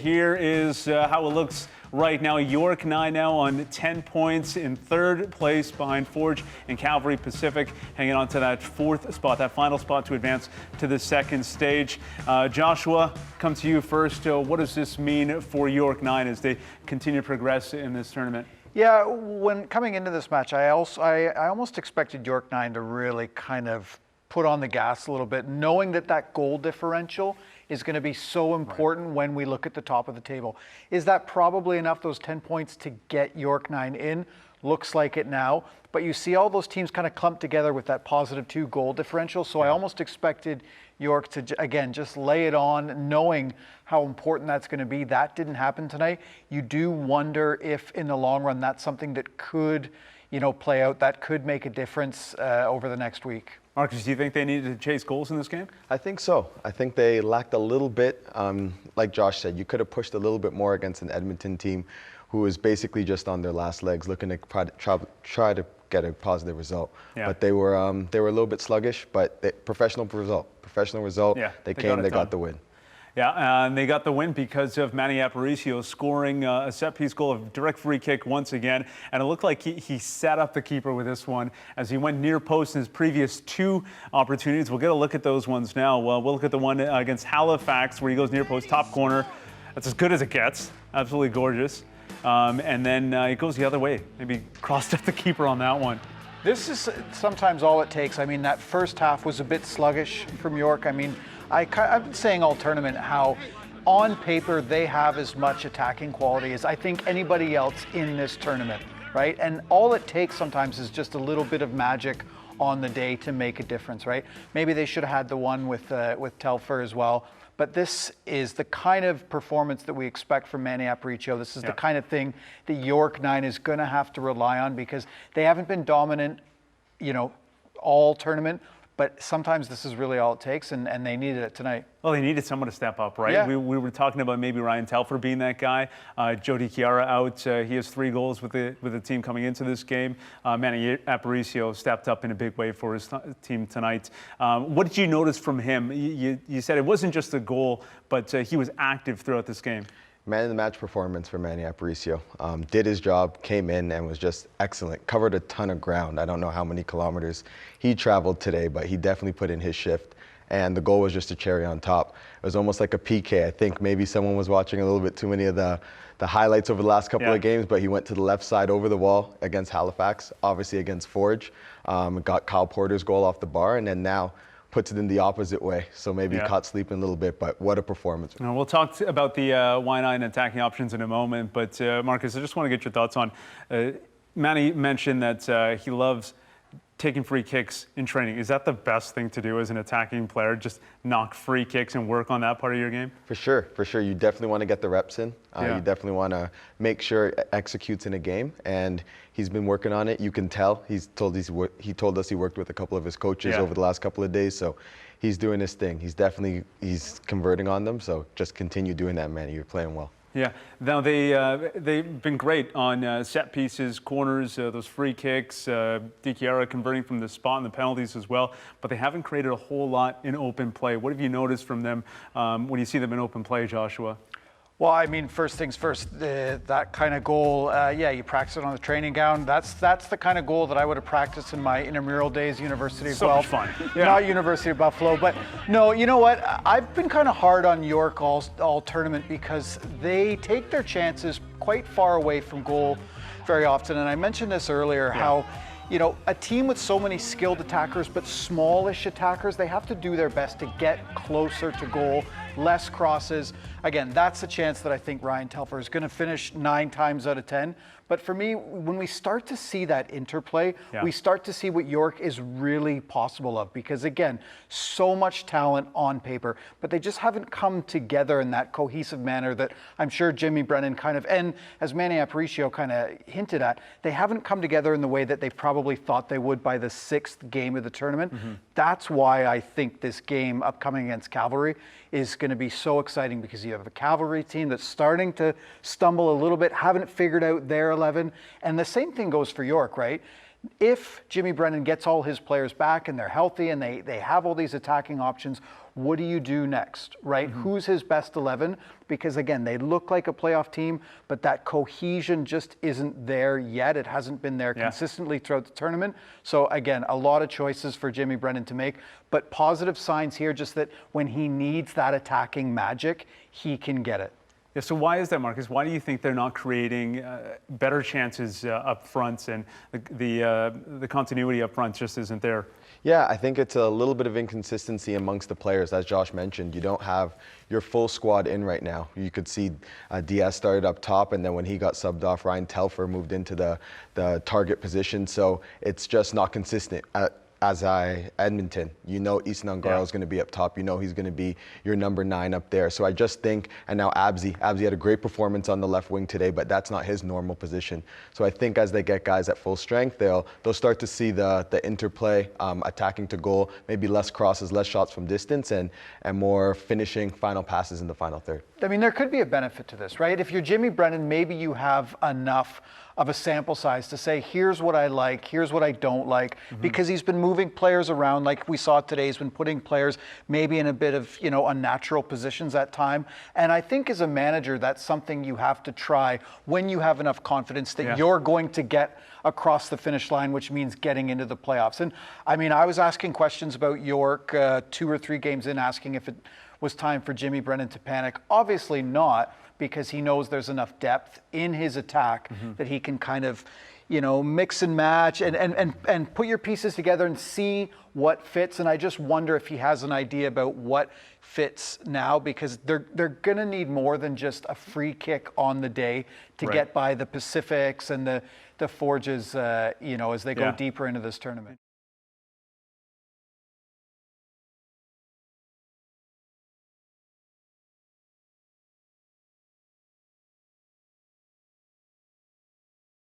Here is how it looks right now. York9 now on 10 points in third place behind Forge and Calvary Pacific, hanging on to that fourth spot, that final spot to advance to the second stage. Joshua, come to you first. What does this mean for York9 as they continue to progress in this tournament? Yeah, when coming into this match, I almost expected York9 to really kind of put on the gas a little bit, knowing that goal differential is going to be so important when we look at the top of the table. Is that probably enough, those 10 points, to get York9 in? Looks like it now. But you see all those teams kind of clump together with that +2 goal differential. So I almost expected York to, again, just lay it on, knowing how important that's going to be. That didn't happen tonight. You do wonder if, in the long run, that's something that could, play out, that could make a difference over the next week. Marcus, do you think they needed to chase goals in this game? I think so. I think they lacked a little bit. Like Josh said, you could have pushed a little bit more against an Edmonton team who was basically just on their last legs, looking to try to get a positive result. Yeah. But they were a little bit sluggish. But professional result. Yeah, they got the win. Yeah, and they got the win because of Manny Aparicio scoring a set-piece goal, a direct free kick once again. And it looked like he set up the keeper with this one as he went near post in his previous two opportunities. We'll get a look at those ones now. Well, we'll look at the one against Halifax where he goes near post, top corner. That's as good as it gets. Absolutely gorgeous. And then it goes the other way. Maybe crossed up the keeper on that one. This is sometimes all it takes. I mean, that first half was a bit sluggish from York. I mean, I've been saying all tournament how on paper they have as much attacking quality as I think anybody else in this tournament, right? And all it takes sometimes is just a little bit of magic on the day to make a difference, right? Maybe they should have had the one with Telfer as well. But this is the kind of performance that we expect from Manny Aparicio. This is the kind of thing that York9 is going to have to rely on because they haven't been dominant, all tournament. But sometimes this is really all it takes, and they needed it tonight. Well, they needed someone to step up, right? Yeah. We were talking about maybe Ryan Telfer being that guy. Jody Chiara out. He has 3 goals with the team coming into this game. Manny Aparicio stepped up in a big way for his team tonight. What did you notice from him? You said it wasn't just a goal, but he was active throughout this game. Man of the match performance for Manny Aparicio. Did his job, came in and was just excellent. Covered a ton of ground. I don't know how many kilometers he traveled today, but he definitely put in his shift. And the goal was just a cherry on top. It was almost like a PK. I think maybe someone was watching a little bit too many of the highlights over the last couple of games, but he went to the left side over the wall against Halifax, obviously against Forge. Got Kyle Porter's goal off the bar, and then now puts it in the opposite way. So maybe caught sleeping a little bit, but what a performance. We'll talk about the Y9 attacking options in a moment, but Marcus, I just want to get your thoughts on, Manny mentioned that he loves taking free kicks in training. Is that the best thing to do as an attacking player? Just knock free kicks and work on that part of your game? For sure. You definitely want to get the reps in. You definitely want to make sure it executes in a game, and he's been working on it. You can tell. He told us he worked with a couple of his coaches over the last couple of days, so he's doing his thing. He's converting on them, so just continue doing that, man. You're playing well. Yeah, now they've been great on set pieces, corners, those free kicks, Di Chiara converting from the spot and the penalties as well, but they haven't created a whole lot in open play. What have you noticed from them when you see them in open play, Joshua? Well, I mean, first things first, that kind of goal, you practice it on the training ground. That's the kind of goal that I would have practiced in my intramural days, University of Guelph. So much fun. Yeah. Not University of Buffalo, but no, you know what? I've been kind of hard on York all tournament because they take their chances quite far away from goal very often. And I mentioned this earlier, how a team with so many skilled attackers but smallish attackers, they have to do their best to get closer to goal, less crosses. Again, that's a chance that I think Ryan Telfer is going to finish 9 times out of 10. But for me, when we start to see that interplay, we start to see what York is really possible of. Because again, so much talent on paper, but they just haven't come together in that cohesive manner that I'm sure Jimmy Brennan kind of, and as Manny Aparicio kind of hinted at, they haven't come together in the way that they probably thought they would by the 6th game of the tournament. That's why I think this game upcoming against Cavalry is going to be so exciting, because you have a Cavalry team that's starting to stumble a little bit, haven't figured out their 11. And the same thing goes for York, right? If Jimmy Brennan gets all his players back and they're healthy and they have all these attacking options, what do you do next, right? Who's his best 11? Because again, they look like a playoff team, but that cohesion just isn't there yet. It hasn't been there consistently throughout the tournament. So again, a lot of choices for Jimmy Brennan to make, but positive signs here, just that when he needs that attacking magic, he can get it. Yeah, so why is that, Marcus? Why do you think they're not creating better chances up front, and the continuity up front just isn't there? Yeah, I think it's a little bit of inconsistency amongst the players. As Josh mentioned, you don't have your full squad in right now. You could see Diaz started up top, and then when he got subbed off, Ryan Telfer moved into the target position. So it's just not consistent. Edmonton, you know Easton Ongaro is going to be up top. You know he's going to be your number 9 up there. So I just think, and now Abzi had a great performance on the left wing today, but that's not his normal position. So I think as they get guys at full strength, they'll start to see the interplay, attacking to goal, maybe less crosses, less shots from distance, and more finishing final passes in the final third. I mean, there could be a benefit to this, right? If you're Jimmy Brennan, maybe you have enough of a sample size to say, here's what I like, here's what I don't like, because he's been moving players around like we saw today. He's been putting players maybe in a bit of, unnatural positions at time. And I think as a manager, that's something you have to try when you have enough confidence that you're going to get across the finish line, which means getting into the playoffs. And I mean, I was asking questions about York 2 or 3 games in, asking if it was time for Jimmy Brennan to panic. Obviously not, because he knows there's enough depth in his attack that he can kind of, mix and match and put your pieces together and see what fits. And I just wonder if he has an idea about what fits now, because they're going to need more than just a free kick on the day to get by the Pacifics and the Forges, as they go deeper into this tournament.